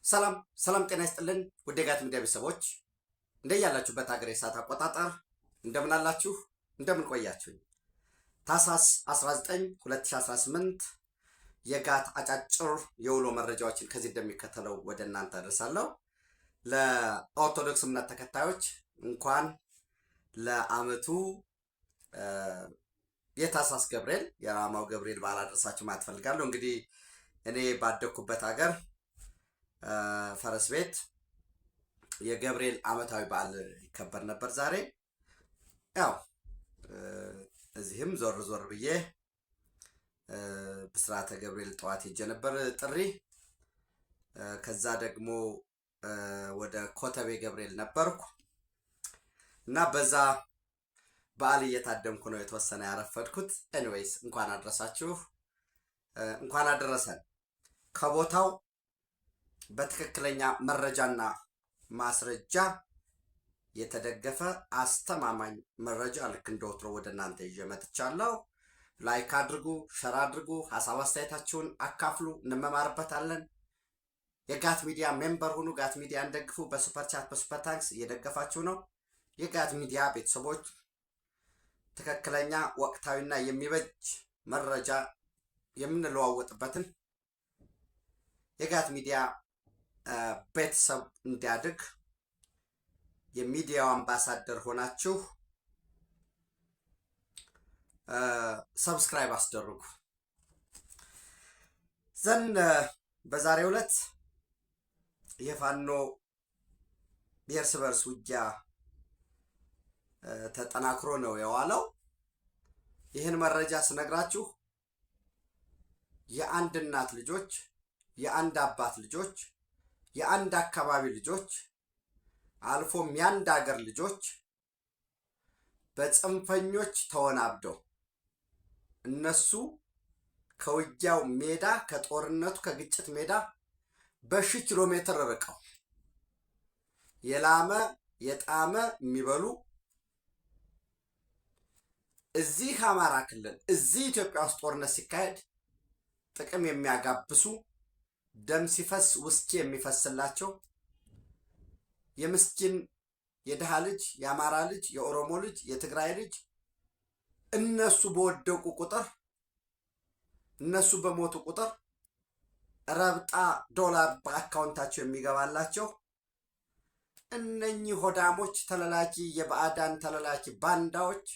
ሰላም ሰላም ጤና ይስጥልን ውድ የጋት ሚዲያ ቤተሰቦች እንደያላችሁበት ሀገር የሰዓት አቆጣጠር እንደምን አላችሁ እንደምን ቆያችሁኝ። ታህሳስ 19 2018 የጋት አጫጭር የውሎ መረጃዎችን ከዚህ እንደሚከተለው ወደ እናንተ አደርሳለሁ። ለኦርቶዶክስ እምነት ተከታዮች እንኳን ለዓመቱ የታህሳስ ገብርኤል የራማው ገብርኤል በዓል አደረሳችሁ ማለት ፈልጋለሁ። እንግዲህ እኔ ባደኩበት ሀገር ፈረስ ቤት የገብርኤል ዓመታዊ በዓል ይከበር ነበር። ዛሬ ያው እዚህም ዞር ዞር ብዬ ብስራተ ገብርኤል ጠዋት ሄጄ ነበር ጥሪ። ከዛ ደግሞ ወደ ኮተቤ ገብርኤል ነበርኩ እና በዛ በዓል እየታደምኩ ነው የተወሰነ ያረፈድኩት። ኤኒዌይስ እንኳን አደረሳችሁ እንኳን አደረሰን። ከቦታው በትክክለኛ መረጃና ማስረጃ የተደገፈ አስተማማኝ መረጃ ልክ እንደወትሮ ወደ እናንተ ይዤ መጥቻለሁ። ላይክ አድርጉ፣ ሸር አድርጉ፣ ሀሳብ አስተያየታችሁን አካፍሉ፣ እንመማርበታለን። የጋት ሚዲያ ሜምበር ሁኑ፣ ጋት ሚዲያን ደግፉ። በሱፐር ቻት በሱፐር ታንክስ እየደገፋችሁ ነው። የጋት ሚዲያ ቤተሰቦች ትክክለኛ ወቅታዊና የሚበጅ መረጃ የምንለዋወጥበትን የጋት ሚዲያ ቤተሰብ እንዲያድግ የሚዲያው አምባሳደር ሆናችሁ ሰብስክራይብ አስደርጉ። ዘንድ በዛሬው ዕለት የፋኖ የእርስ በርስ ውጊያ ተጠናክሮ ነው የዋለው። ይህን መረጃ ስነግራችሁ የአንድ እናት ልጆች፣ የአንድ አባት ልጆች፣ የአንድ አካባቢ ልጆች አልፎም የአንድ ሀገር ልጆች በጽንፈኞች ተወናብደው እነሱ ከውጊያው ሜዳ ከጦርነቱ ከግጭት ሜዳ በ1000 ኪሎ ሜትር ርቀው የላመ የጣመ የሚበሉ እዚህ አማራ ክልል እዚህ ኢትዮጵያ ውስጥ ጦርነት ሲካሄድ ጥቅም የሚያጋብሱ ደም ሲፈስ ውስኪ የሚፈስላቸው የምስኪን የድሃ ልጅ የአማራ ልጅ የኦሮሞ ልጅ የትግራይ ልጅ እነሱ በወደቁ ቁጥር እነሱ በሞቱ ቁጥር ረብጣ ዶላር በአካውንታቸው የሚገባላቸው እነኚህ ሆዳሞች ተለላኪ የባዕዳን ተለላኪ ባንዳዎች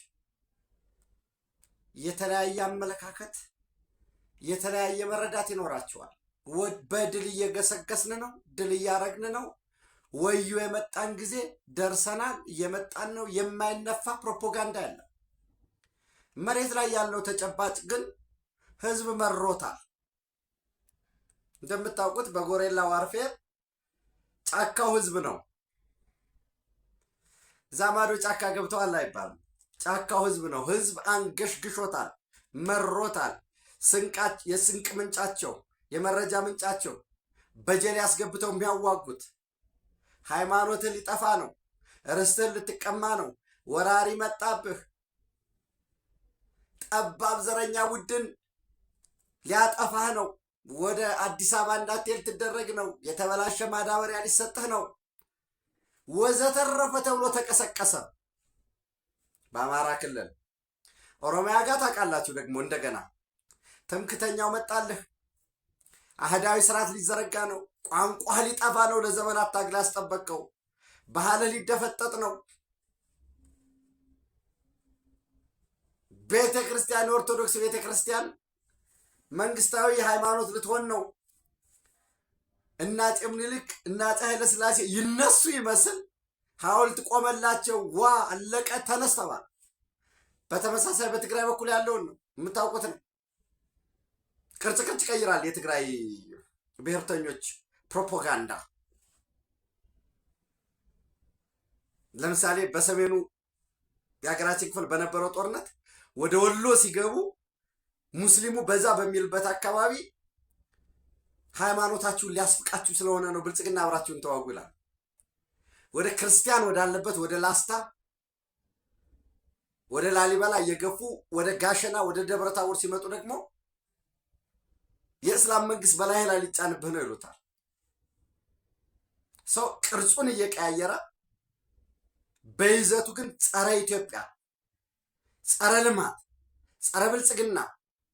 የተለያየ አመለካከት የተለያየ መረዳት ይኖራቸዋል። በድል እየገሰገስን ነው፣ ድል እያረግን ነው፣ ወዩ የመጣን ጊዜ ደርሰናል፣ እየመጣን ነው። የማይነፋ ፕሮፓጋንዳ ያለ መሬት ላይ ያለው ተጨባጭ ግን ህዝብ መሮታል። እንደምታውቁት በጎሬላ ዋርፌር ጫካው ህዝብ ነው። ዛማዶ ጫካ ገብተዋል አይባልም። ጫካው ህዝብ ነው። ህዝብ አንገሽግሾታል፣ መሮታል። የስንቅ ምንጫቸው የመረጃ ምንጫቸው በጀል ያስገብተው የሚያዋጉት ሃይማኖትን ሊጠፋ ነው፣ ርስትህን ልትቀማ ነው፣ ወራሪ መጣብህ፣ ጠባብ ዘረኛ ቡድን ሊያጠፋህ ነው፣ ወደ አዲስ አበባ እንዳትሄድ ልትደረግ ነው፣ የተበላሸ ማዳበሪያ ሊሰጥህ ነው ወዘተረፈ ተብሎ ተቀሰቀሰ። በአማራ ክልል ኦሮሚያ ጋር ታውቃላችሁ ደግሞ እንደገና ትምክተኛው መጣልህ። አህዳዊ ስርዓት ሊዘረጋ ነው። ቋንቋህ ሊጠፋ ነው። ለዘመናት ታግለህ ያስጠበቀው ባህልህ ሊደፈጠጥ ነው። ቤተ ክርስቲያን የኦርቶዶክስ ቤተ ክርስቲያን መንግስታዊ ሃይማኖት ልትሆን ነው። እና አፄ ምኒልክ እና አፄ ኃይለ ሥላሴ ይነሱ ይመስል ሐውልት ቆመላቸው። ዋ አለቀ ተነስ ተባለ። በተመሳሳይ በትግራይ በኩል ያለውን ነው የምታውቁት ነው። ቅርጽ ይቀይራል የትግራይ ብሔርተኞች ፕሮፓጋንዳ። ለምሳሌ በሰሜኑ የሀገራችን ክፍል በነበረው ጦርነት ወደ ወሎ ሲገቡ ሙስሊሙ በዛ በሚልበት አካባቢ ሃይማኖታችሁን ሊያስፍቃችሁ ስለሆነ ነው ብልጽግና አብራችሁን ተዋጉ ይላል። ወደ ክርስቲያን ወዳለበት ወደ ላስታ ወደ ላሊበላ እየገፉ ወደ ጋሸና ወደ ደብረ ታቦር ሲመጡ ደግሞ የእስላም መንግስት በላይ ላይ ሊጫንብህ ነው ይሉታል። ሰው ቅርጹን እየቀያየረ በይዘቱ ግን ጸረ ኢትዮጵያ፣ ጸረ ልማት፣ ጸረ ብልጽግና፣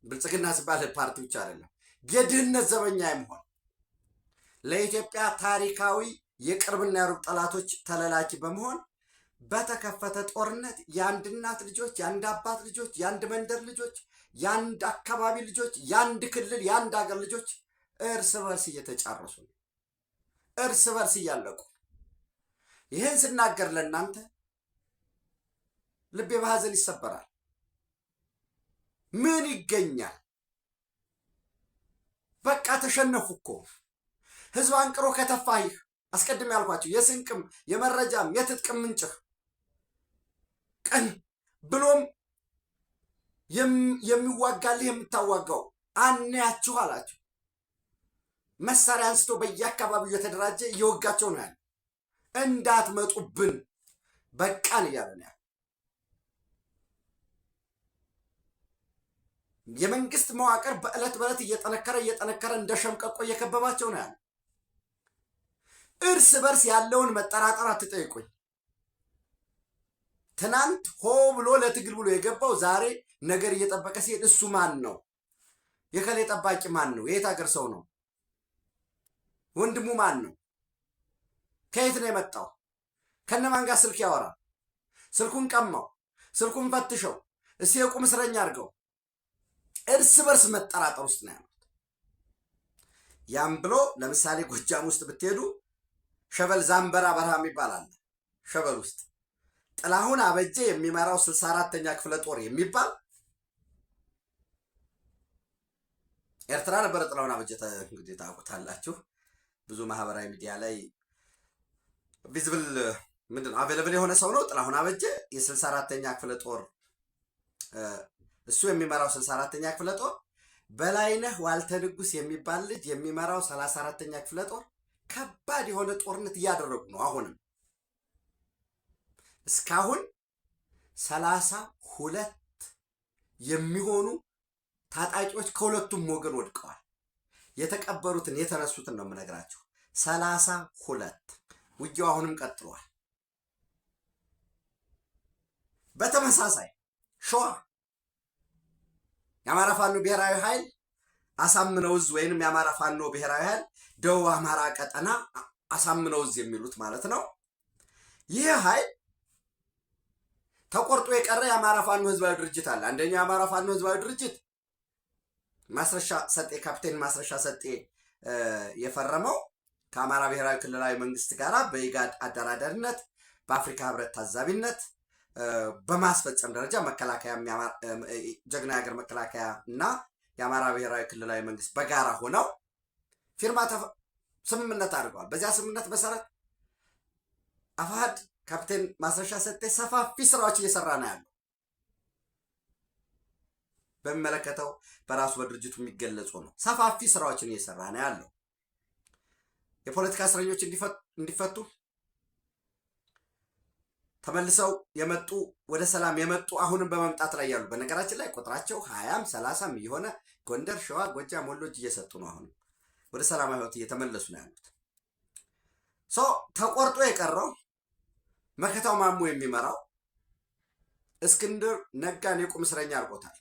ብልጽግና ሲባል ፓርቲ ብቻ አይደለም፣ የድህነት ዘበኛ የመሆን ለኢትዮጵያ ታሪካዊ የቅርብና የሩቅ ጠላቶች ተለላኪ በመሆን በተከፈተ ጦርነት የአንድ እናት ልጆች፣ የአንድ አባት ልጆች፣ የአንድ መንደር ልጆች፣ የአንድ አካባቢ ልጆች፣ የአንድ ክልል የአንድ ሀገር ልጆች እርስ በርስ እየተጫረሱ ነው፣ እርስ በርስ እያለቁ። ይህን ስናገር ለእናንተ ልቤ በሐዘን ይሰበራል። ምን ይገኛል? በቃ ተሸነፉ እኮ። ህዝብ አንቅሮ ከተፋይህ አስቀድሜ ያልኳቸው የስንቅም የመረጃም የትጥቅም ምንጭህ ቀን ብሎም የሚዋጋልህ የምታዋጋው አናያችሁ አላቸው። መሳሪያ አንስቶ በየአካባቢው እየተደራጀ እየወጋቸው ነው ያለ። እንዳትመጡብን በቃን እያለ ነው ያለ። የመንግስት መዋቅር በዕለት በዕለት እየጠነከረ እንደ ሸምቀቆ እየከበባቸው ነው ያለ። እርስ በርስ ያለውን መጠራጠር አትጠይቁኝ። ትናንት ሆ ብሎ ለትግል ብሎ የገባው ዛሬ ነገር እየጠበቀ ሲሄድ እሱ ማን ነው? የከሌ ጠባቂ ማን ነው? የየት ሀገር ሰው ነው? ወንድሙ ማን ነው? ከየት ነው የመጣው? ከነማን ጋር ስልክ ያወራል? ስልኩን ቀማው፣ ስልኩን ፈትሸው፣ እስኪ የቁም እስረኛ አድርገው። እርስ በርስ መጠራጠር ውስጥ ነው ያሉት። ያም ብሎ ለምሳሌ ጎጃም ውስጥ ብትሄዱ ሸበል ዛምበራ በረሃ የሚባል አለ። ሸበል ውስጥ ጥላሁን አበጀ የሚመራው 64ኛ ክፍለ ጦር የሚባል ኤርትራ ነበረ። ጥላሁን አበጀ እንግዲህ ታውቁታላችሁ። ብዙ ማህበራዊ ሚዲያ ላይ ቪዚብል ምንድነው አቬለብል የሆነ ሰው ነው። ጥላሁን አበጀ የ64ኛ ክፍለ ጦር እሱ የሚመራው 64ኛ ክፍለ ጦር በላይነህ ዋልተ ንጉስ የሚባል ልጅ የሚመራው 34ኛ ክፍለ ጦር ከባድ የሆነ ጦርነት እያደረጉ ነው። አሁንም እስካሁን 32 የሚሆኑ ታጣቂዎች ከሁለቱም ወገን ወድቀዋል። የተቀበሩትን የተነሱትን ነው የምነግራችሁ። 32 ውጊያው አሁንም ቀጥሏል። በተመሳሳይ ሸዋ የአማራ ፋኖ ብሔራዊ ኃይል አሳምነው ዕዝ ወይንም የአማራ ፋኖ ብሔራዊ ኃይል ደቡብ አማራ ቀጠና አሳምነው ዕዝ የሚሉት ማለት ነው። ይህ ኃይል ተቆርጦ የቀረ የአማራ ፋኖ ህዝባዊ ድርጅት አለ። አንደኛው የአማራ ፋኖ ህዝባዊ ድርጅት ማስረሻ ሰጤ ካፕቴን ማስረሻ ሰጤ የፈረመው ከአማራ ብሔራዊ ክልላዊ መንግስት ጋር በኢጋድ አደራዳሪነት በአፍሪካ ህብረት ታዛቢነት በማስፈጸም ደረጃ መከላከያ ጀግና የሀገር መከላከያ እና የአማራ ብሔራዊ ክልላዊ መንግስት በጋራ ሆነው ፊርማ ስምምነት አድርገዋል። በዚያ ስምምነት መሰረት አፋሕድ ካፕቴን ማስረሻ ሰጤ ሰፋፊ ስራዎች እየሰራ ነው ያለው። በሚመለከተው በራሱ በድርጅቱ የሚገለጹ ነው። ሰፋፊ ስራዎችን እየሰራ ነው ያለው። የፖለቲካ እስረኞች እንዲፈቱ ተመልሰው የመጡ ወደ ሰላም የመጡ አሁንም በመምጣት ላይ ያሉ፣ በነገራችን ላይ ቁጥራቸው 20ም 30ም እየሆነ ጎንደር፣ ሸዋ፣ ጎጃም፣ ወሎ እጅ እየሰጡ ነው። አሁንም ወደ ሰላማዊ ህይወት እየተመለሱ ነው ያሉት። ተቆርጦ የቀረው መከታው ማሞ የሚመራው እስክንድር ነጋን የቁም እስረኛ አድርጎታል።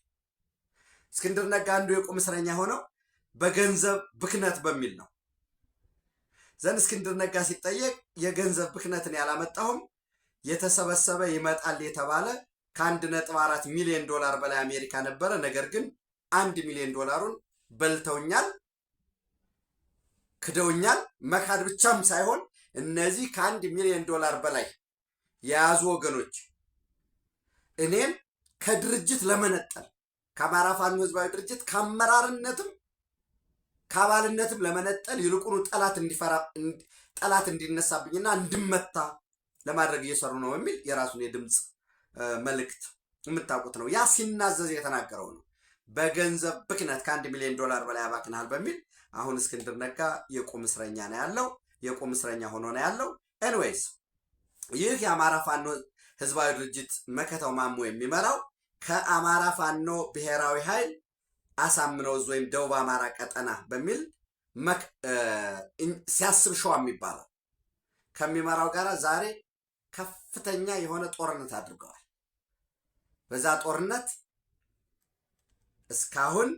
እስክንድር ነጋ አንዱ የቁም እስረኛ ሆነው በገንዘብ ብክነት በሚል ነው። ዘንድ እስክንድር ነጋ ሲጠየቅ የገንዘብ ብክነትን ያላመጣሁም የተሰበሰበ ይመጣል የተባለ ከ1.4 ሚሊዮን ዶላር በላይ አሜሪካ ነበረ። ነገር ግን 1 ሚሊዮን ዶላሩን በልተውኛል፣ ክደውኛል። መካድ ብቻም ሳይሆን እነዚህ ከ1 ሚሊዮን ዶላር በላይ የያዙ ወገኖች እኔን ከድርጅት ለመነጠል ከአማራ ፋኖ ህዝባዊ ድርጅት ከአመራርነትም ከአባልነትም ለመነጠል ይልቁኑ ጠላት እንዲነሳብኝና እንድመታ ለማድረግ እየሰሩ ነው የሚል የራሱን የድምፅ መልእክት የምታውቁት ነው። ያ ሲናዘዝ የተናገረው ነው። በገንዘብ ብክነት ከ1 ሚሊዮን ዶላር በላይ አባክናል በሚል አሁን እስክንድር ነጋ የቁም እስረኛ ነው ያለው። የቁም እስረኛ ሆኖ ነው ያለው። ኤኒዌይስ ይህ የአማራ ፋኖ ህዝባዊ ድርጅት መከታው ማሞ የሚመራው ከአማራ ፋኖ ብሔራዊ ኃይል አሳምነው ዕዝ ወይም ደቡብ አማራ ቀጠና በሚል ሲያስብ ሸዋ የሚባለው ከሚመራው ጋር ዛሬ ከፍተኛ የሆነ ጦርነት አድርገዋል። በዛ ጦርነት እስካሁን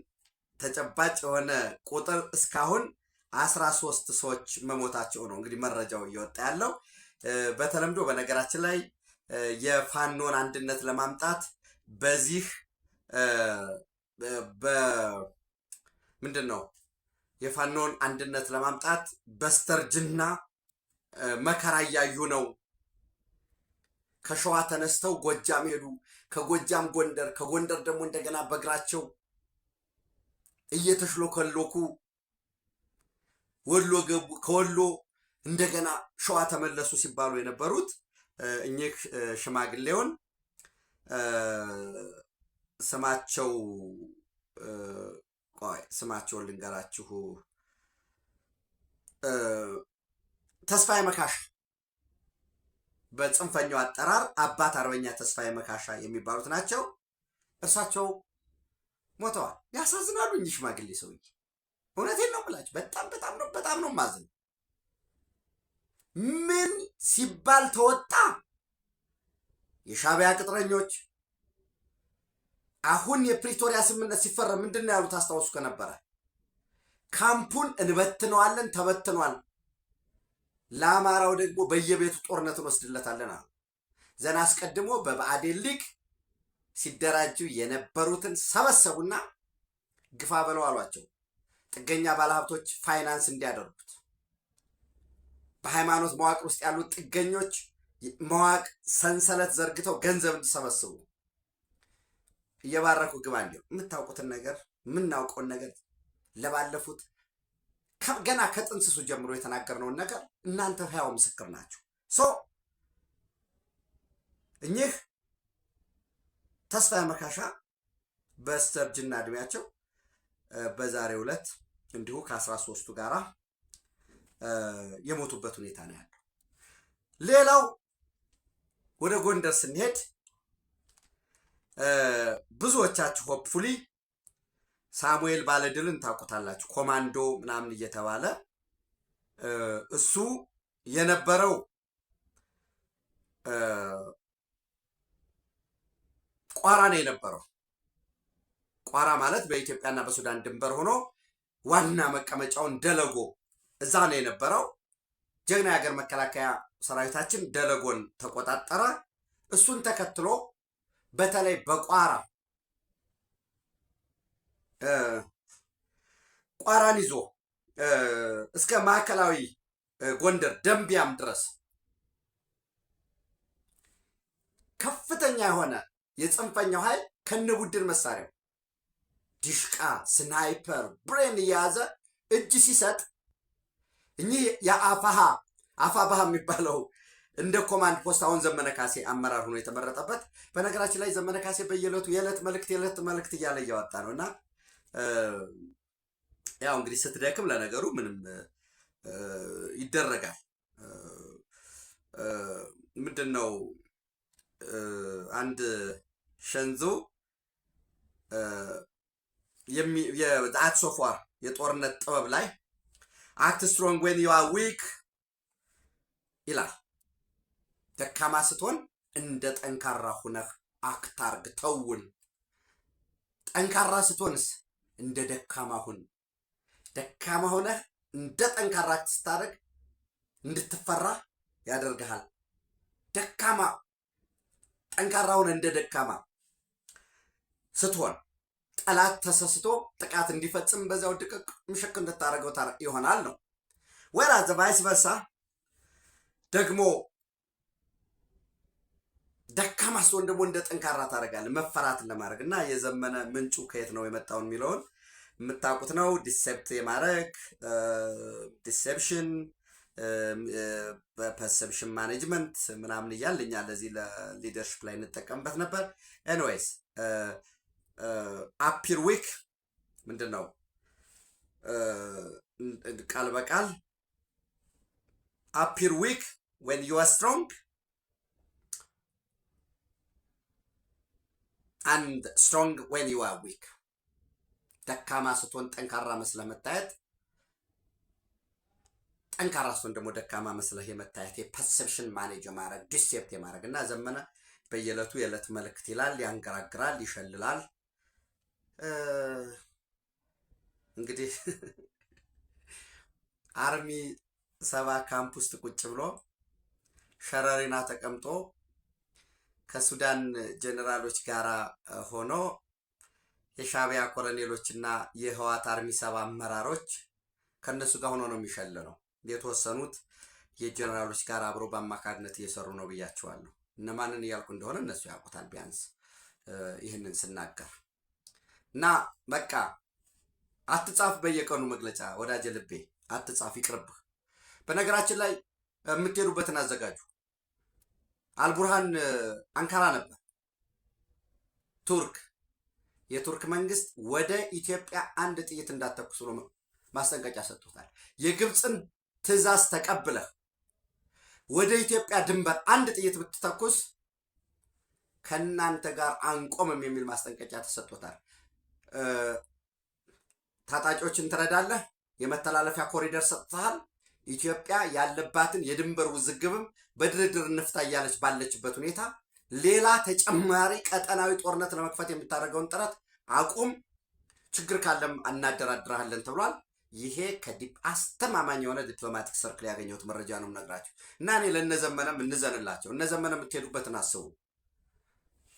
ተጨባጭ የሆነ ቁጥር እስካሁን 13 ሰዎች መሞታቸው ነው እንግዲህ መረጃው እየወጣ ያለው። በተለምዶ በነገራችን ላይ የፋኖን አንድነት ለማምጣት በዚህ ምንድን ነው የፋኖን አንድነት ለማምጣት በስተርጅና መከራ እያዩ ነው። ከሸዋ ተነስተው ጎጃም ሄዱ፣ ከጎጃም ጎንደር፣ ከጎንደር ደግሞ እንደገና በእግራቸው እየተሽሎከሎኩ ወሎ ገቡ፣ ከወሎ እንደገና ሸዋ ተመለሱ ሲባሉ የነበሩት እኚህ ሽማግሌውን ስማቸውን ልንገራችሁ። ተስፋዬ መካሻ፣ በጽንፈኛው አጠራር አባት አርበኛ ተስፋዬ መካሻ የሚባሉት ናቸው። እርሳቸው ሞተዋል። ያሳዝናሉ እኚህ ሽማግሌ ሰውዬ። እውነቴን ነው ብላችሁ በጣም ነው ማዝን። ምን ሲባል ተወጣ? የሻዕቢያ ቅጥረኞች አሁን የፕሪቶሪያ ስምምነት ሲፈረም ምንድን ነው ያሉት? አስታውሱ ከነበረ ካምፑን እንበትነዋለን፣ ተበትኗል። ለአማራው ደግሞ በየቤቱ ጦርነት እንወስድለታለን አሉ። ዘና አስቀድሞ በብአዴን ሊግ ሲደራጁ የነበሩትን ሰበሰቡና ግፋ በለው አሏቸው። ጥገኛ ባለሀብቶች ፋይናንስ እንዲያደርጉት፣ በሃይማኖት መዋቅር ውስጥ ያሉት ጥገኞች መዋቅ ሰንሰለት ዘርግተው ገንዘብ እንዲሰበስቡ እየባረኩ ግባ እንዲሁ የምታውቁትን ነገር የምናውቀውን ነገር ለባለፉት ገና ከጥንስሱ ጀምሮ የተናገርነውን ነገር እናንተ ሕያው ምስክር ናችሁ። እኚህ ተስፋዬ መካሻ በስተርጅና እድሜያቸው በዛሬው ዕለት እንዲሁ ከ13ቱ ጋራ የሞቱበት ሁኔታ ነው ያለው። ሌላው ወደ ጎንደር ስንሄድ ብዙዎቻችሁ ሆፕፉሊ ሳሙኤል ባለድልን ታውቁታላችሁ። ኮማንዶ ምናምን እየተባለ እሱ የነበረው ቋራ ነው የነበረው። ቋራ ማለት በኢትዮጵያና በሱዳን ድንበር ሆኖ ዋና መቀመጫውን ደለጎ እዛ ነው የነበረው። ጀግና የሀገር መከላከያ ሰራዊታችን ደለጎን ተቆጣጠረ። እሱን ተከትሎ በተለይ በቋራ ቋራን ይዞ እስከ ማዕከላዊ ጎንደር ደንቢያም ድረስ ከፍተኛ የሆነ የጽንፈኛው ኃይል ከነቡድን መሳሪያው ዲሽቃ፣ ስናይፐር፣ ብሬን እየያዘ እጅ ሲሰጥ እኚህ አፋባሃ የሚባለው እንደ ኮማንድ ፖስት አሁን ዘመነ ካሴ አመራር ሆኖ የተመረጠበት። በነገራችን ላይ ዘመነ ካሴ በየዕለቱ የዕለት መልእክት እያለ እያወጣ ነው። እና ያው እንግዲህ ስትደክም ለነገሩ ምንም ይደረጋል። ምንድን ነው አንድ ሸንዞ የአርት ኦፍ ዋር የጦርነት ጥበብ ላይ አክት ስትሮንግ ዌን ዩ አር ዊክ ይላል። ደካማ ስትሆን እንደ ጠንካራ ሁነህ አክት አርግ፣ ተውን። ጠንካራ ስትሆንስ እንደ ደካማ ሁን። ደካማ ሆነህ እንደ ጠንካራ አክት ስታደርግ እንድትፈራ ያደርግሃል። ጠንካራ ሆነ እንደ ደካማ ስትሆን ጠላት ተሰስቶ ጥቃት እንዲፈጽም በዛው ድቅቅ ምሽክ እንድታደርገው ይሆናል ነው። ወራዝ ቫይስ ቨርሳ ደግሞ ደካማ ስትሆን ደግሞ እንደ ጠንካራ ታደርጋለህ መፈራትን ለማድረግ። እና የዘመነ ምንጩ ከየት ነው የመጣውን የሚለውን የምታውቁት ነው። ዲሴፕት የማድረግ ዲሴፕሽን፣ በፐርሰፕሽን ማኔጅመንት ምናምን እያል እኛ ለዚህ ለሊደርሽፕ ላይ እንጠቀምበት ነበር። ኤኒዌይስ አፒር ዊክ ምንድን ነው ቃል በቃል አፒር ዊክ ዌን ዩ አር ስትሮንግ አንድ ስትሮንግ ዌን ዩ አር ዊክ። ደካማ ስትሆን ጠንካራ መስለህ መታየት ጠንካራ ስትሆን ደግሞ ደካማ መስለህ የመታየት የፐርሰፕሽን ማኔጅ የማድረግ ዲሴፕት የማድረግ እና ዘመነ በየዕለቱ የዕለት መልእክት ይላል፣ ያንገራግራል፣ ይሸልላል። እንግዲህ አርሚ 7 ካምፕ ውስጥ ቁጭ ብሎ ሸረሪና ተቀምጦ ከሱዳን ጀነራሎች ጋር ሆኖ የሻቢያ ኮሎኔሎችና የህዋት አርሚ 7 አመራሮች ከነሱ ጋር ሆኖ ነው የሚሸልለው። የተወሰኑት የጀነራሎች ጋር አብሮ በአማካሪነት እየሰሩ ነው ብያቸዋለሁ። እነማንን እያልኩ እንደሆነ እነሱ ያውቁታል ቢያንስ ይህንን ስናገር እና በቃ አትጻፍ በየቀኑ መግለጫ ወዳጀ ልቤ አትጻፍ፣ ይቅርብህ። በነገራችን ላይ የምትሄዱበትን አዘጋጁ። አልቡርሃን አንካራ ነበር። የቱርክ መንግስት ወደ ኢትዮጵያ አንድ ጥይት እንዳትተኩስ ብሎ ማስጠንቀቂያ ሰጥቶታል። የግብፅን ትዕዛዝ ተቀብለህ ወደ ኢትዮጵያ ድንበር አንድ ጥይት ብትተኩስ ከእናንተ ጋር አንቆምም የሚል ማስጠንቀቂያ ተሰጥቶታል። ታጣቂዎችን ትረዳለህ፣ የመተላለፊያ ኮሪደር ሰጥተሃል። ኢትዮጵያ ያለባትን የድንበር ውዝግብም በድርድር እንፍታ እያለች ባለችበት ሁኔታ ሌላ ተጨማሪ ቀጠናዊ ጦርነት ለመክፈት የምታደርገውን ጥረት አቁም፣ ችግር ካለም እናደራድራለን ተብሏል። ይሄ አስተማማኝ የሆነ ዲፕሎማቲክ ሰርክል ያገኘሁት መረጃ ነው የምነግራችሁ እና እኔ ለእነዘመነም እንዘንላቸው። እነዘመነ የምትሄዱበትን አስቡ።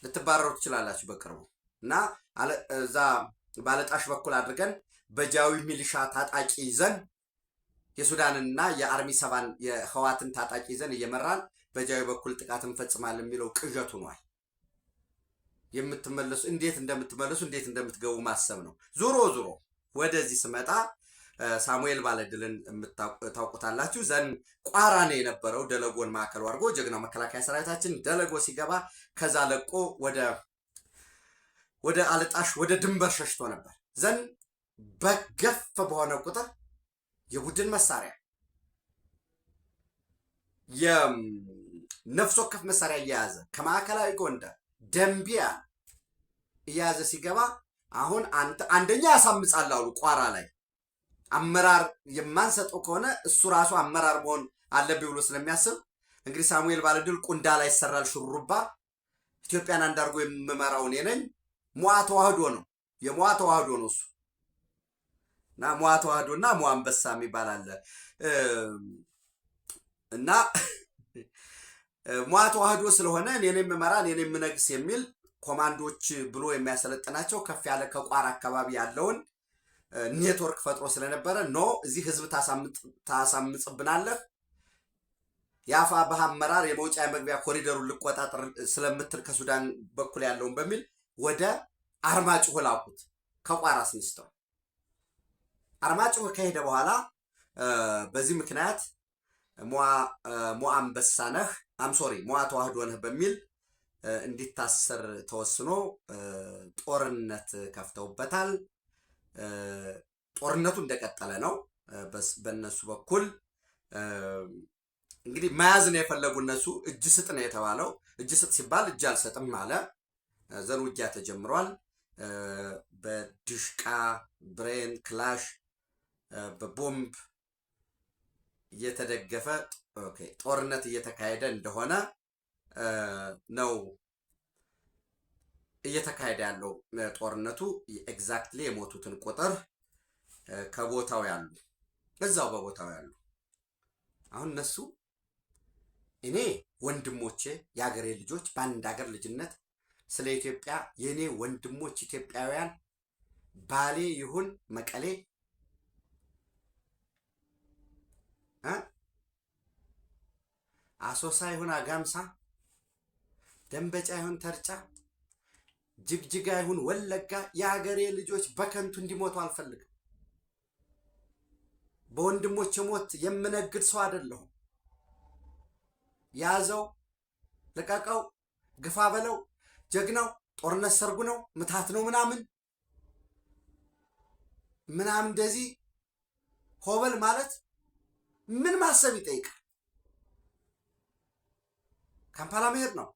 ልትባረሩ ትችላላችሁ በቅርቡ እና እዛ ባለጣሽ በኩል አድርገን በጃዊ ሚሊሻ ታጣቂ ይዘን የሱዳንና የአርሚ 7 የህዋትን ታጣቂ ይዘን እየመራን በጃዊ በኩል ጥቃት እንፈጽማለን የሚለው ቅዠት ሆኗል። የምትመለሱ እንዴት እንደምትገቡ ማሰብ ነው። ዞሮ ወደዚህ ስመጣ ሳሙኤል ባለድልን ታውቁታላችሁ። ዘን ቋራ ነው የነበረው ደለጎን ማዕከሉ አድርጎ ጀግናው መከላከያ ሰራዊታችን ደለጎ ሲገባ ከዛ ለቆ ወደ አለጣሽ ወደ ድንበር ሸሽቶ ነበር። ዘን በገፍ በሆነ ቁጥር የቡድን መሳሪያ የነፍስ ወከፍ መሳሪያ እየያዘ ከማዕከላዊ ጎንደር ደንቢያ እየያዘ ሲገባ አሁን አንደኛ ያሳምጻል አሉ ቋራ ላይ አመራር የማንሰጠው ከሆነ እሱ ራሱ አመራር መሆን አለብኝ ብሎ ስለሚያስብ እንግዲህ ሳሙኤል ባለድል ቁንዳ ላይ ይሰራል ሹሩባ ኢትዮጵያን አንድ አድርጎ የምመራው እኔ ነኝ። ሞዓ ተዋህዶ ነው እሱ እና ሞዓ ተዋህዶ እና ሞዓ አንበሳ የሚባል አለ እና ሞዓ ተዋህዶ ስለሆነ እኔን የምመራ እኔን የምነግስ የሚል ኮማንዶች ብሎ የሚያሰለጥናቸው ከፍ ያለ ከቋራ አካባቢ ያለውን ኔትወርክ ፈጥሮ ስለነበረ እዚህ ህዝብ ታሳምጽብናለህ የአፋብኃ አመራር የመውጫ የመግቢያ ኮሪደሩን ልቆጣጠር ስለምትል ከሱዳን በኩል ያለውን በሚል ወደ አርማጭሆ ላኩት። ከቋራ አስነስተው አርማጭሆ ከሄደ በኋላ በዚህ ምክንያት ሞዓ አንበሳ ነህ ሞዓ ተዋህዶ ነህ በሚል እንዲታሰር ተወስኖ ጦርነት ከፍተውበታል። ጦርነቱ እንደቀጠለ ነው። በእነሱ በኩል እንግዲህ መያዝ ነው የፈለጉ እነሱ። እጅ ስጥ ነው የተባለው። እጅ ስጥ ሲባል እጅ አልሰጥም አለ። ዘን ውጊያ ተጀምሯል። በድሽቃ ብሬን፣ ክላሽ፣ በቦምብ እየተደገፈ ጦርነት እየተካሄደ እንደሆነ ነው እየተካሄደ ያለው ጦርነቱ። ኤግዛክትሊ የሞቱትን ቁጥር ከቦታው ያሉ እዛው በቦታው ያሉ አሁን እነሱ እኔ ወንድሞቼ የሀገሬ ልጆች በአንድ ሀገር ልጅነት ስለ ኢትዮጵያ የኔ ወንድሞች ኢትዮጵያውያን ባሌ ይሁን መቀሌ አሶሳ ይሁን አጋምሳ ደንበጫ ይሁን ተርጫ ጅግጅጋ ይሁን ወለጋ የሀገሬ ልጆች በከንቱ እንዲሞቱ አልፈልግም። በወንድሞች ሞት የምነግድ ሰው አይደለሁም። ያዘው ልቀቀው ግፋ በለው ጀግናው ጦርነት ሰርጉ ነው ምታት ነው ምናምን እንደዚህ ሆበል ማለት ምን ማሰብ ይጠይቃል? ካምፓላ መሄድ ነው።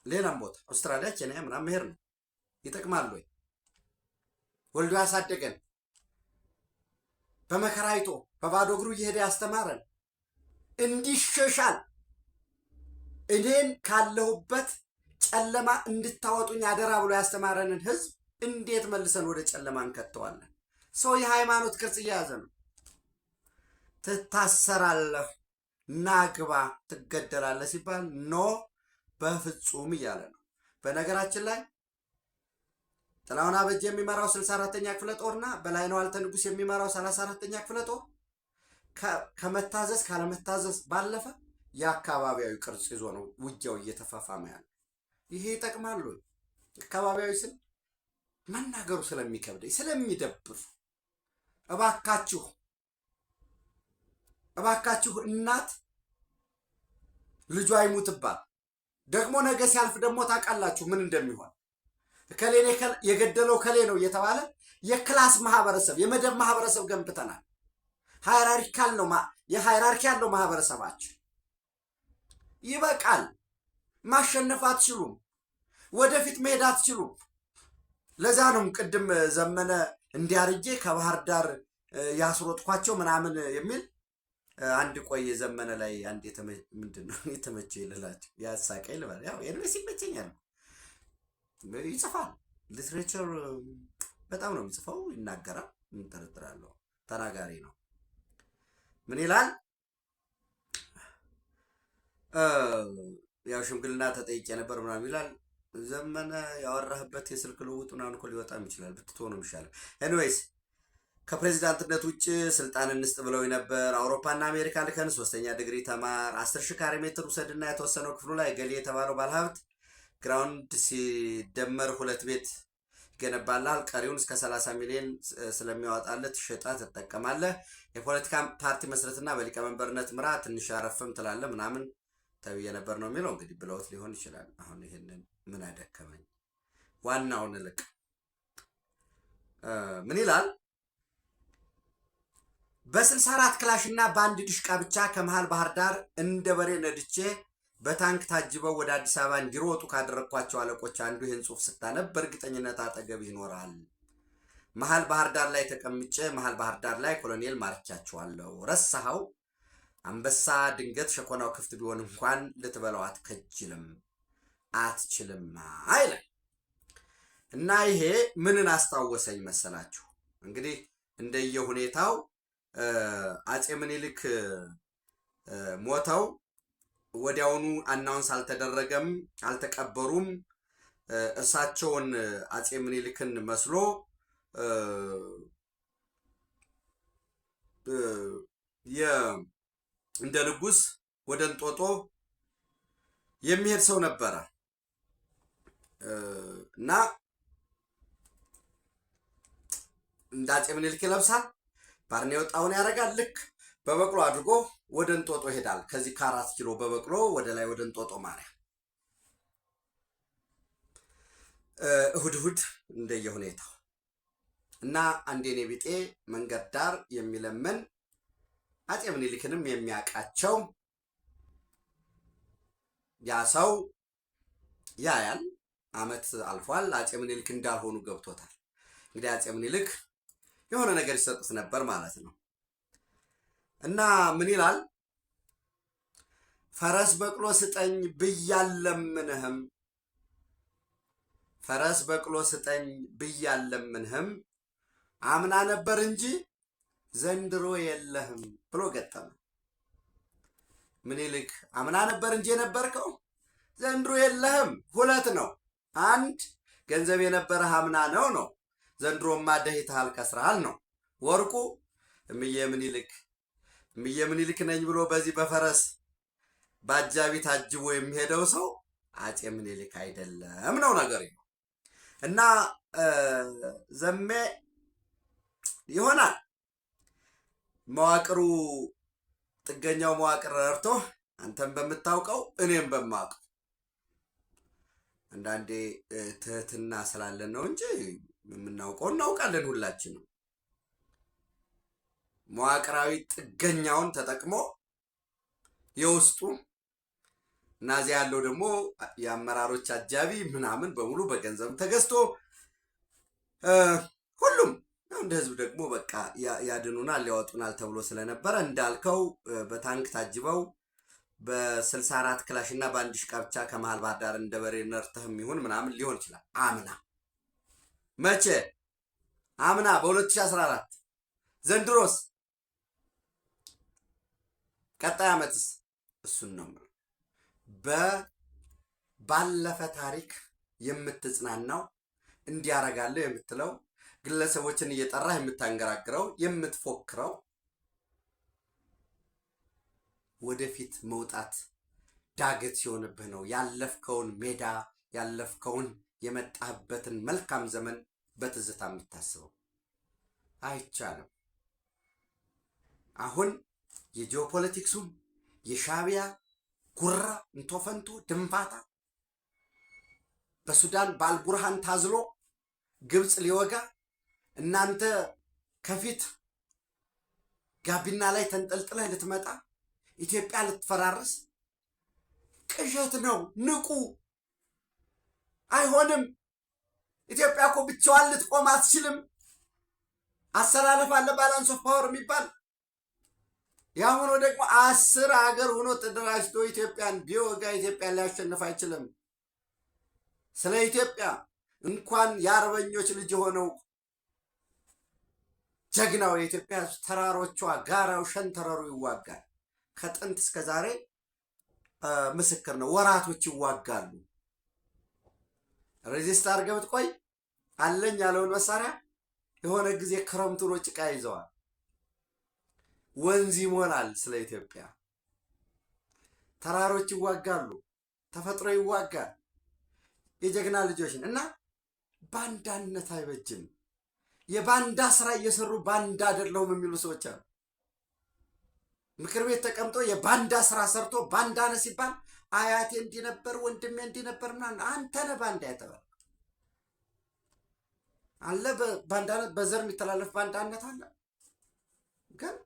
ሌላም ቦታ አውስትራሊያ፣ ኬንያ ምናምን መሄድ ነው። ይጠቅማል ወይ? ወልዶ ያሳደገን በመከራ አይቶ በባዶ እግሩ እየሄደ ያስተማረን እንዲሸሻል እኔን ካለሁበት ጨለማ እንድታወጡኝ አደራ ብሎ ያስተማረንን ህዝብ እንዴት መልሰን ወደ ጨለማ እንከተዋለን? ሰው የሃይማኖት ቅርጽ እየያዘ ነው። ትታሰራለህ፣ ናግባ፣ ትገደላለህ ሲባል ኖ በፍጹም እያለ ነው። በነገራችን ላይ ጥላሁን አበጀ የሚመራው 64ኛ ክፍለ ጦርና በላይነህ ዋልተ ንጉስ የሚመራው 34ኛ ክፍለ ጦር ከመታዘዝ ካለመታዘዝ ባለፈ የአካባቢያዊ ቅርጽ ይዞ ነው ውጊያው እየተፋፋመ ያለ። ይሄ ይጠቅማል ወይ? አካባቢያዊ ስል መናገሩ ስለሚከብደኝ ስለሚደብር፣ እባካችሁ እናት ልጇ አይሙትባት። ደግሞ ነገ ሲያልፍ ደግሞ ታውቃላችሁ ምን እንደሚሆን። ከሌኔ የገደለው ከሌ ነው እየተባለ የክላስ ማህበረሰብ የመደብ ማህበረሰብ ገንብተናል። የሃይራርኪ ያለው ማህበረሰባችን ይበቃል። ማሸነፍ አትችሉም። ወደፊት መሄድ አትችሉም። ለዛ ነው ቅድም ዘመነ እንዲያርጄ ከባህር ዳር ያስሮጥኳቸው ምናምን የሚል አንድ ቆየ ዘመነ ላይ አንድ ምንድነው የተመቸ ይልላቸው ያሳቀኝ ልበል። ያው ኤንቢሲ ይመቸኛል። ይጽፋል፣ ሊትሬቸር በጣም ነው የሚጽፈው፣ ይናገራል። ምን ጠርጥራለሁ፣ ተናጋሪ ነው። ምን ይላል? ያው ሽምግልና ተጠይቄ ነበር ምናምን ይላል ዘመነ። ያወራህበት የስልክ ልውውጥ ምናምን እኮ ሊወጣም ይችላል፣ ብትተው ነው የሚሻለው። ኤኒዌይስ ከፕሬዚዳንትነት ውጭ ስልጣን እንስጥ ብለው ነበር። አውሮፓና አሜሪካ ልከን 3ኛ ዲግሪ ተማር፣ 10,000 ካሬ ሜትር ውሰድና የተወሰነው ክፍሉ ላይ ገሌ የተባለው ባለሀብት ግራውንድ ሲደመር 2 ቤት ይገነባላል። ቀሪውን እስከ 30 ሚሊዮን ስለሚያወጣለት ሸጣ ትጠቀማለህ። የፖለቲካ ፓርቲ መስረትና በሊቀመንበርነት ምራ፣ ትንሽ አረፍም ትላለህ ምናምን ተብዬ ነበር ነው የሚለው። እንግዲህ ብለውት ሊሆን ይችላል። አሁን ይሄንን ምን አደከመኝ። ዋናውን ልቅ ምን ይላል? በ64 ክላሽ እና በአንድ ድሽቃ ብቻ ከመሃል ባህር ዳር እንደ በሬ ነድቼ በታንክ ታጅበው ወደ አዲስ አበባ እንዲሮጡ ካደረግኳቸው አለቆች አንዱ ይህን ጽሑፍ ስታነብ በእርግጠኝነት አጠገብ ይኖራል። መሃል ባህር ዳር ላይ ተቀምጬ መሃል ባህር ዳር ላይ ኮሎኔል ማርቻቸዋለሁ። ረሳኸው? አንበሳ ድንገት ሸኮናው ክፍት ቢሆን እንኳን ልትበላው አትችልም አይላል። እና ይሄ ምንን አስታወሰኝ መሰላችሁ? እንግዲህ እንደየሁኔታው አጼ ምኒልክ ሞተው ወዲያውኑ አናውንስ አልተደረገም፣ አልተቀበሩም። እርሳቸውን አጼ ምኒልክን መስሎ እንደ ንጉስ ወደ እንጦጦ የሚሄድ ሰው ነበረ እና እንደ አጼ ምኒልክ ይለብሳል፣ ባርኔጣውን ያደርጋል። ልክ በበቅሎ አድርጎ ወደ እንጦጦ ይሄዳል። ከዚህ ከ4 ኪሎ በበቅሎ ወደ ላይ ወደ እንጦጦ ማርያም እሁድ እንደየሁኔታው እና አንዴ እኔ ቢጤ መንገድ ዳር የሚለምን አጼ ምኒልክንም የሚያውቃቸው ያ ሰው ያያል። አመት አልፏል። አጼ ምኒልክ እንዳልሆኑ ገብቶታል። እንግዲህ አጼ ምኒልክ የሆነ ነገር ይሰጡት ነበር ማለት ነው። እና ምን ይላል? ፈረስ በቅሎ ስጠኝ ብያለምንህም፣ ፈረስ በቅሎ ስጠኝ ብያለምንህም፣ አምና ነበር እንጂ ዘንድሮ የለህም ብሎ ገጠመ። ምኒልክ አምና ነበር እንጂ የነበርከው ዘንድሮ የለህም። 2 ነው። 1 ገንዘብ የነበረህ አምና ነው። ዘንድሮማ ደህይተሃል፣ ከስረሃል ነው። ወርቁ እምዬ ምኒልክ ነኝ ብሎ በዚህ በፈረስ በአጃቢ ታጅቦ የሚሄደው ሰው አጼ ምኒልክ አይደለም ነው ነገር ነው። እና ዘሜ ይሆናል መዋቅሩ ጥገኛው መዋቅር ረድቶ አንተም በምታውቀው እኔም በማውቀው አንዳንዴ ትህትና ስላለን ነው እንጂ የምናውቀው እናውቃለን ሁላችንም። መዋቅራዊ ጥገኛውን ተጠቅሞ የውስጡ እናዚ ያለው ደግሞ የአመራሮች አጃቢ ምናምን በሙሉ በገንዘብ ተገዝቶ ሁሉም እንደ ህዝብ ደግሞ በቃ ያድኑናል ሊያወጡናል ተብሎ ስለነበረ እንዳልከው በታንክ ታጅበው በ64 ክላሽ እና በአንድ ሽቃ ብቻ ከመሃል ባህር ዳር እንደ በሬ ነርተህም ይሁን ምናምን ሊሆን ይችላል። አምና መቼ አምና በ2014 ዘንድሮስ ቀጣይ ዓመትስ እሱን ነው ባለፈ ታሪክ የምትጽናናው እንዲያረጋለው የምትለው ግለሰቦችን እየጠራህ የምታንገራግረው የምትፎክረው ወደፊት መውጣት ዳገት ሲሆንብህ ነው። ያለፍከውን ሜዳ ያለፍከውን የመጣህበትን መልካም ዘመን በትዝታ የምታስበው አይቻልም። አሁን የጂኦፖለቲክሱም የሻዕቢያ ጉራ እንቶፈንቶ ድንፋታ በሱዳን በአልቡርሃን ታዝሎ ግብፅ ሊወጋ እናንተ ከፊት ጋቢና ላይ ተንጠልጥለህ ልትመጣ ኢትዮጵያ ልትፈራርስ ቅዠት ነው። ንቁ። አይሆንም። ኢትዮጵያ እኮ ብቻዋን ልትቆም አትችልም። አሰላለፍ አለ፣ ባላንስ ኦፍ ፓወር የሚባል ያሁኑ ደግሞ 10 ሀገር ሆኖ ተደራጅቶ ኢትዮጵያን ቢወጋ ኢትዮጵያን ሊያሸንፍ አይችልም። ስለ ኢትዮጵያ እንኳን የአርበኞች ልጅ የሆነው ጀግናው የኢትዮጵያ ተራሮቿ፣ ጋራው፣ ሸንተረሩ ይዋጋል። ከጥንት እስከ ዛሬ ምስክር ነው። ወራቶች ይዋጋሉ። ሬዚስት አድርገህ ብትቆይ አለኝ ያለውን መሳሪያ የሆነ ጊዜ ክረምቱን ጭቃ ይዘዋል። ወንዝ ይሞላል። ስለ ኢትዮጵያ ተራሮች ይዋጋሉ። ተፈጥሮ ይዋጋል። የጀግና ልጆችን እና ባንዳነት አይበጅም። የባንዳ ስራ እየሰሩ ባንዳ አይደለሁም የሚሉ ሰዎች አሉ። ምክር ቤት ተቀምጦ የባንዳ ስራ ሰርቶ ባንዳ ነህ ሲባል አያቴ እንዲህ ነበር፣ ወንድሜ እንዲህ ነበር ምናምን። አንተ ነህ ባንዳ የተባለ አለ። ባንዳነት በዘር የሚተላለፍ ባንዳነት አለ። ግን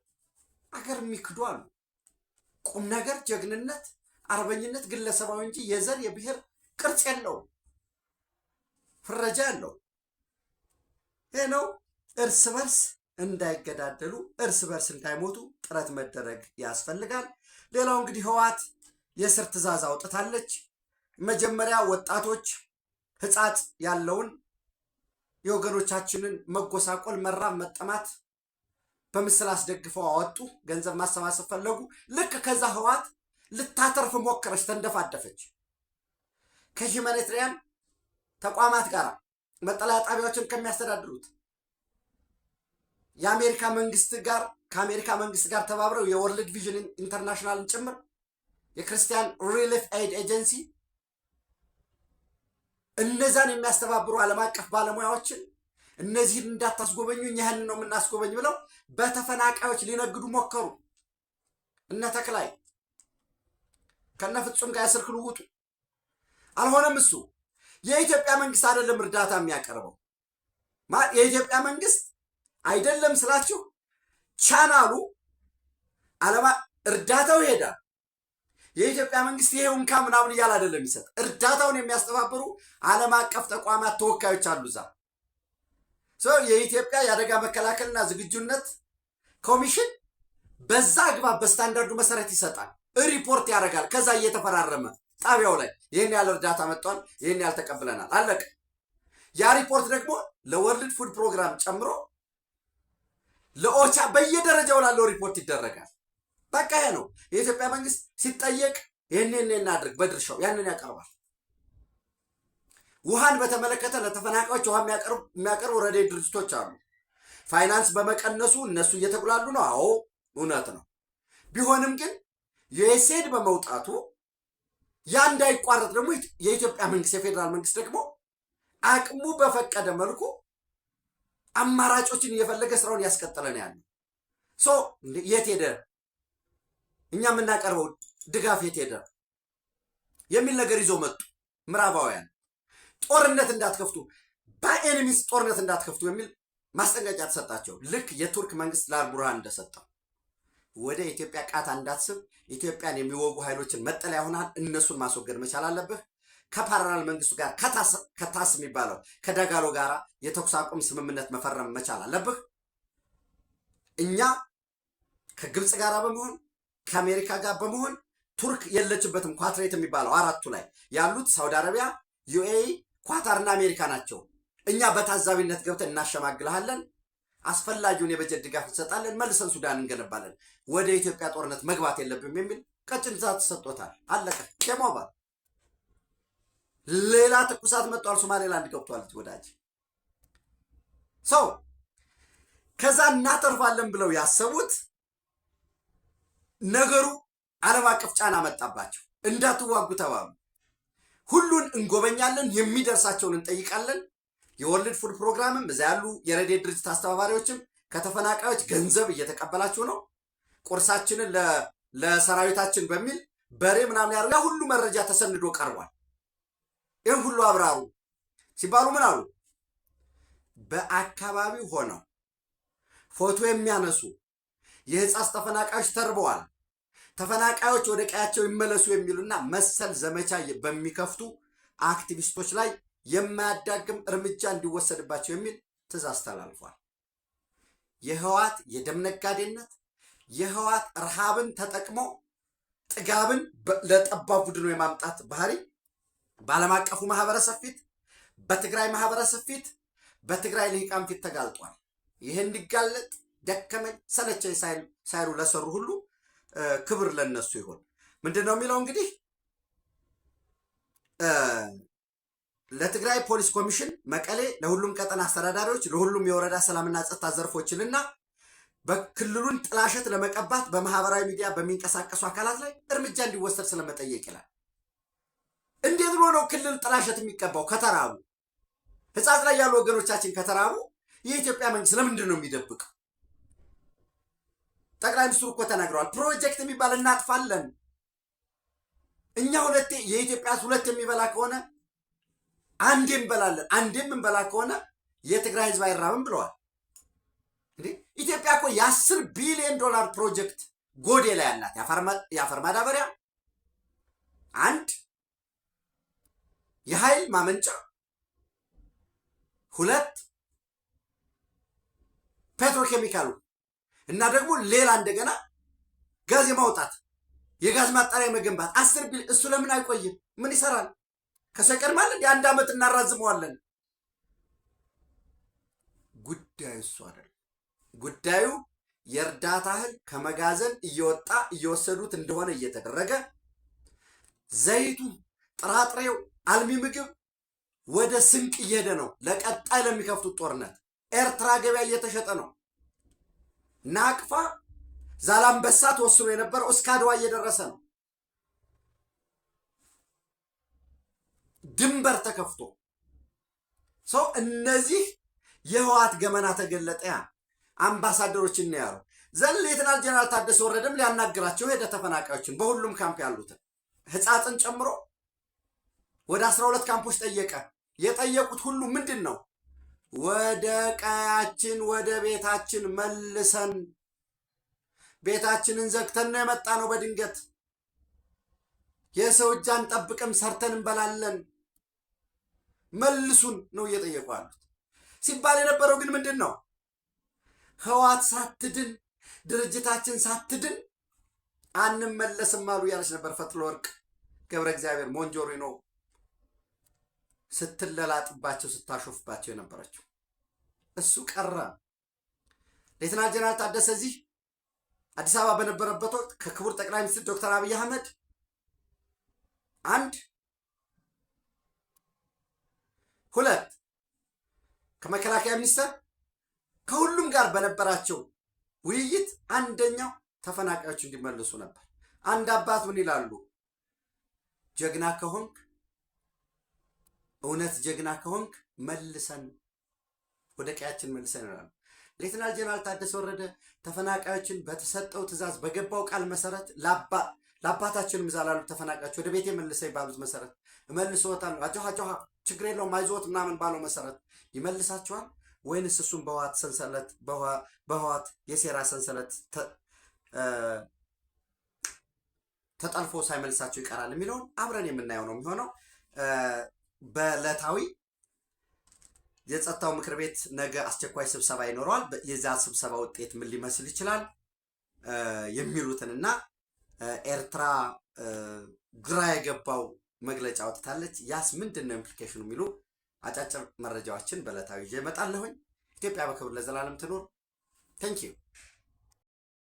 አገር የሚክዱ አሉ። ቁም ነገር፣ ጀግንነት፣ አርበኝነት ግለሰባዊ እንጂ የዘር የብሔር ቅርጽ የለውም፣ ፍረጃ ያለው ይህ ነው። እርስ በርስ እንዳይገዳደሉ፣ እርስ በርስ እንዳይሞቱ ጥረት መደረግ ያስፈልጋል። ሌላው እንግዲህ ህወሓት የእስር ትዕዛዝ አውጥታለች። መጀመሪያ ወጣቶች ህጻጽ ያለውን የወገኖቻችንን መጎሳቆል፣ መራብ፣ መጠማት በምስል አስደግፈው አወጡ። ገንዘብ ማሰባሰብ ፈለጉ። ልክ ከዛ ህወሓት ልታተርፍ ሞከረች፣ ተንደፋደፈች። ከሂውማኒታሪያን ተቋማት ጋር መጠለያ ጣቢያዎችን ከሚያስተዳድሩት የአሜሪካ መንግስት ጋር ከአሜሪካ መንግስት ጋር ተባብረው የወርልድ ቪዥን ኢንተርናሽናልን ጭምር የክርስቲያን ሪሊፍ ኤድ ኤጀንሲ እነዛን የሚያስተባብሩ ዓለም አቀፍ ባለሙያዎችን እነዚህን እንዳታስጎበኙ እኛህን ነው የምናስጎበኝ ብለው በተፈናቃዮች ሊነግዱ ሞከሩ። እነ ተክላይ ከነ ፍጹም ጋር ያስርክ ልውጡ አልሆነም። እሱ የኢትዮጵያ መንግስት አይደለም እርዳታ የሚያቀርበው። የኢትዮጵያ መንግስት አይደለም ስላችሁ ቻናሉ አለማ እርዳታው ይሄዳል። የኢትዮጵያ መንግስት ይሄው እንካ ምናምን እያለ አይደለም ይሰጥ። እርዳታውን የሚያስተባብሩ ዓለም አቀፍ ተቋማት ተወካዮች አሉ እዛ። የኢትዮጵያ የአደጋ መከላከልና ዝግጁነት ኮሚሽን በዛ አግባብ በስታንዳርዱ መሰረት ይሰጣል፣ ሪፖርት ያደርጋል። ከዛ እየተፈራረመ ጣቢያው ላይ ይህን ያህል እርዳታ መጥቷል፣ ይህን ያህል ተቀብለናል፣ አለቀ። ያ ሪፖርት ደግሞ ለወርልድ ፉድ ፕሮግራም ጨምሮ ለኦቻ በየደረጃው ላለው ሪፖርት ይደረጋል። በቃ ይሄ ነው። የኢትዮጵያ መንግስት ሲጠየቅ ይህንን እናድርግ በድርሻው ያንን ያቀርባል። ውሃን በተመለከተ ለተፈናቃዮች ውሃ የሚያቀርቡ ረድኤት ድርጅቶች አሉ። ፋይናንስ በመቀነሱ እነሱ እየተጉላሉ ነው። አዎ እውነት ነው። ቢሆንም ግን ዩኤስኤድ በመውጣቱ ያ እንዳይቋረጥ ደግሞ የኢትዮጵያ መንግስት የፌዴራል መንግስት ደግሞ አቅሙ በፈቀደ መልኩ አማራጮችን እየፈለገ ስራውን ያስቀጠለ ነው ያለው። የት ሄደ እኛ የምናቀርበው ድጋፍ የት ሄደ የሚል ነገር ይዞ መጡ ምዕራባውያን። ጦርነት እንዳትከፍቱ፣ በኤኒሚስ ጦርነት እንዳትከፍቱ የሚል ማስጠንቀቂያ ተሰጣቸው። ልክ የቱርክ መንግስት ለአልቡርሃን እንደሰጠው ወደ ኢትዮጵያ ቃታ እንዳትስብ ኢትዮጵያን የሚወጉ ኃይሎችን መጠለያ ሆናል፣ እነሱን ማስወገድ መቻል አለብህ። ከፓራላል መንግስቱ ጋር ከታስ የሚባለው ከዳጋሎ ጋር የተኩስ አቁም ስምምነት መፈረም መቻል አለብህ። እኛ ከግብፅ ጋር በመሆን ከአሜሪካ ጋር በመሆን ቱርክ የለችበትም። ኳትሬት የሚባለው አራቱ ላይ ያሉት ሳውዲ አረቢያ፣ ዩኤኢ፣ ኳታርና አሜሪካ ናቸው። እኛ በታዛቢነት ገብተን እናሸማግልሃለን፣ አስፈላጊውን የበጀት ድጋፍ እንሰጣለን፣ መልሰን ሱዳን እንገነባለን፣ ወደ ኢትዮጵያ ጦርነት መግባት የለብም የሚል ቀጭን ትዕዛዝ ተሰጥቶታል። አለቀ። ኬሞባ ሌላ ትኩሳት መጥቷል። ሶማሌላንድ ገብቷል። ወዳጅ ሰው ከዛ እናተርፋለን ብለው ያሰቡት ነገሩ ዓለም አቀፍ ጫና መጣባቸው። እንዳትዋጉ ተባሉ። ሁሉን እንጎበኛለን፣ የሚደርሳቸውን እንጠይቃለን። የወርልድ ፉድ ፕሮግራምም እዛ ያሉ የረድኤት ድርጅት አስተባባሪዎችም ከተፈናቃዮች ገንዘብ እየተቀበላችሁ ነው፣ ቁርሳችንን ለሰራዊታችን በሚል በሬ ምናምን ያሉ ያ ሁሉ መረጃ ተሰንዶ ቀርቧል። ይህን ሁሉ አብራሩ ሲባሉ ምን አሉ? በአካባቢው ሆነው ፎቶ የሚያነሱ የህፃስ ተፈናቃዮች ተርበዋል፣ ተፈናቃዮች ወደ ቀያቸው ይመለሱ የሚሉና መሰል ዘመቻ በሚከፍቱ አክቲቪስቶች ላይ የማያዳግም እርምጃ እንዲወሰድባቸው የሚል ትዕዛዝ ተላልፏል። የህወሓት የደም ነጋዴነት፣ የህወሓት ረሃብን ተጠቅሞ ጥጋብን ለጠባብ ቡድኑ የማምጣት ባህሪ በዓለም አቀፉ ማህበረሰብ ፊት፣ በትግራይ ማህበረሰብ ፊት፣ በትግራይ ልሂቃን ፊት ተጋልጧል። ይህ እንዲጋለጥ ደከመኝ ሰለቸኝ ሳይሉ ለሰሩ ሁሉ ክብር ለነሱ ይሆን። ምንድን ነው የሚለው እንግዲህ ለትግራይ ፖሊስ ኮሚሽን መቀሌ፣ ለሁሉም ቀጠና አስተዳዳሪዎች፣ ለሁሉም የወረዳ ሰላምና ጸጥታ ዘርፎችንና በክልሉን ጥላሸት ለመቀባት በማህበራዊ ሚዲያ በሚንቀሳቀሱ አካላት ላይ እርምጃ እንዲወሰድ ስለመጠየቅ ይላል። እንዴት ብሎ ነው ክልል ጥላሸት የሚቀባው? ከተራቡ ህጻጽ ላይ ያሉ ወገኖቻችን ከተራቡ የኢትዮጵያ መንግስት ለምንድን ነው የሚደብቀው? ጠቅላይ ሚኒስትሩ እኮ ተናግረዋል። ፕሮጀክት የሚባል እናጥፋለን እኛ ሁለቴ የኢትዮጵያ ሁለት የሚበላ ከሆነ አንዴ እንበላለን፣ አንዴም እንበላ ከሆነ የትግራይ ህዝብ አይራብም ብለዋል። እንዴ ኢትዮጵያ እኮ የ10 ቢሊዮን ዶላር ፕሮጀክት ጎዴ ላይ ያላት የአፈር ማዳበሪያ፣ አንድ የኃይል ማመንጫ፣ ሁለት ፔትሮኬሚካሉ እና ደግሞ ሌላ እንደገና ጋዝ የማውጣት የጋዝ ማጣሪያ መገንባት 10 ቢሊዮን። እሱ ለምን አይቆይም? ምን ይሰራል? ከሰው ይቀድማል? የአንድ ዓመት እናራዝመዋለን። ጉዳዩ እሱ አይደለም። ጉዳዩ የእርዳታ እህል ከመጋዘን እየወጣ እየወሰዱት እንደሆነ እየተደረገ ዘይቱ፣ ጥራጥሬው፣ አልሚ ምግብ ወደ ስንቅ እየሄደ ነው። ለቀጣይ ለሚከፍቱት ጦርነት ኤርትራ ገበያ እየተሸጠ ነው። ናቅፋ ዛላምበሳ ተወስኖ የነበረው እስከ አድዋ እየደረሰ ነው። ድንበር ተከፍቶ ሰው እነዚህ የህወሓት ገመና ተገለጠ። ያ አምባሳደሮች እና ያሉ ሌተናል ጀነራል ታደሰ ወረደም ሊያናግራቸው ሄደ። ተፈናቃዮችን በሁሉም ካምፕ ያሉትን ህፃፅን ጨምሮ ወደ 12 ካምፖች ጠየቀ። የጠየቁት ሁሉ ምንድን ነው? ወደ ቀያችን ወደ ቤታችን መልሰን፣ ቤታችንን ዘግተን ነው የመጣ ነው በድንገት የሰው እጅ አንጠብቅም፣ ሰርተን እንበላለን፣ መልሱን ነው እየጠየቁ ያሉት። ሲባል የነበረው ግን ምንድን ነው? ህወሓት ሳትድን ድርጅታችን ሳትድን አንመለስም አሉ ያለች ነበር ፈትለወርቅ ገብረ እግዚአብሔር ሞንጆሪኖ ስትለላጥባቸው ስታሾፍባቸው የነበረችው። እሱ ቀረ። ሌተናል ጀነራል ታደሰ እዚህ አዲስ አበባ በነበረበት ወቅት ከክቡር ጠቅላይ ሚኒስትር ዶክተር አብይ አህመድ አንድ ሁለት ከመከላከያ ሚኒስቴር ከሁሉም ጋር በነበራቸው ውይይት አንደኛው ተፈናቃዮች እንዲመለሱ ነበር። አንድ አባት ምን ይላሉ? ጀግና ከሆንክ እውነት ጀግና ከሆንክ መልሰን ወደ ቀያችን መልሰን ይላሉ። ሌተናል ጀነራል ታደሰ ወረደ ተፈናቃዮችን በተሰጠው ትዕዛዝ በገባው ቃል መሰረት ለአባታችን ምዛላሉ ተፈናቃዮች ወደ ቤቴ መልሰው ባሉት መሰረት እመልሶታለሁ፣ አጆሃ ችግር የለውም አይዞት ምናምን ባለው መሰረት ይመልሳቸዋል ወይንስ እሱም በህወሓት ሰንሰለት በህወሓት የሴራ ሰንሰለት ተጠልፎ ሳይመልሳቸው ይቀራል የሚለውን አብረን የምናየው ነው የሚሆነው። በዕለታዊ የጸጥታው ምክር ቤት ነገ አስቸኳይ ስብሰባ ይኖረዋል። የዛ ስብሰባ ውጤት ምን ሊመስል ይችላል የሚሉትንና ኤርትራ ግራ የገባው መግለጫ አውጥታለች። ያስ ምንድነው ኢምፕሊኬሽኑ የሚሉ አጫጭር መረጃዎችን በዕለታዊ ይዤ እመጣለሁኝ። ኢትዮጵያ በክብር ለዘላለም ትኖር። ቴንክ ዩ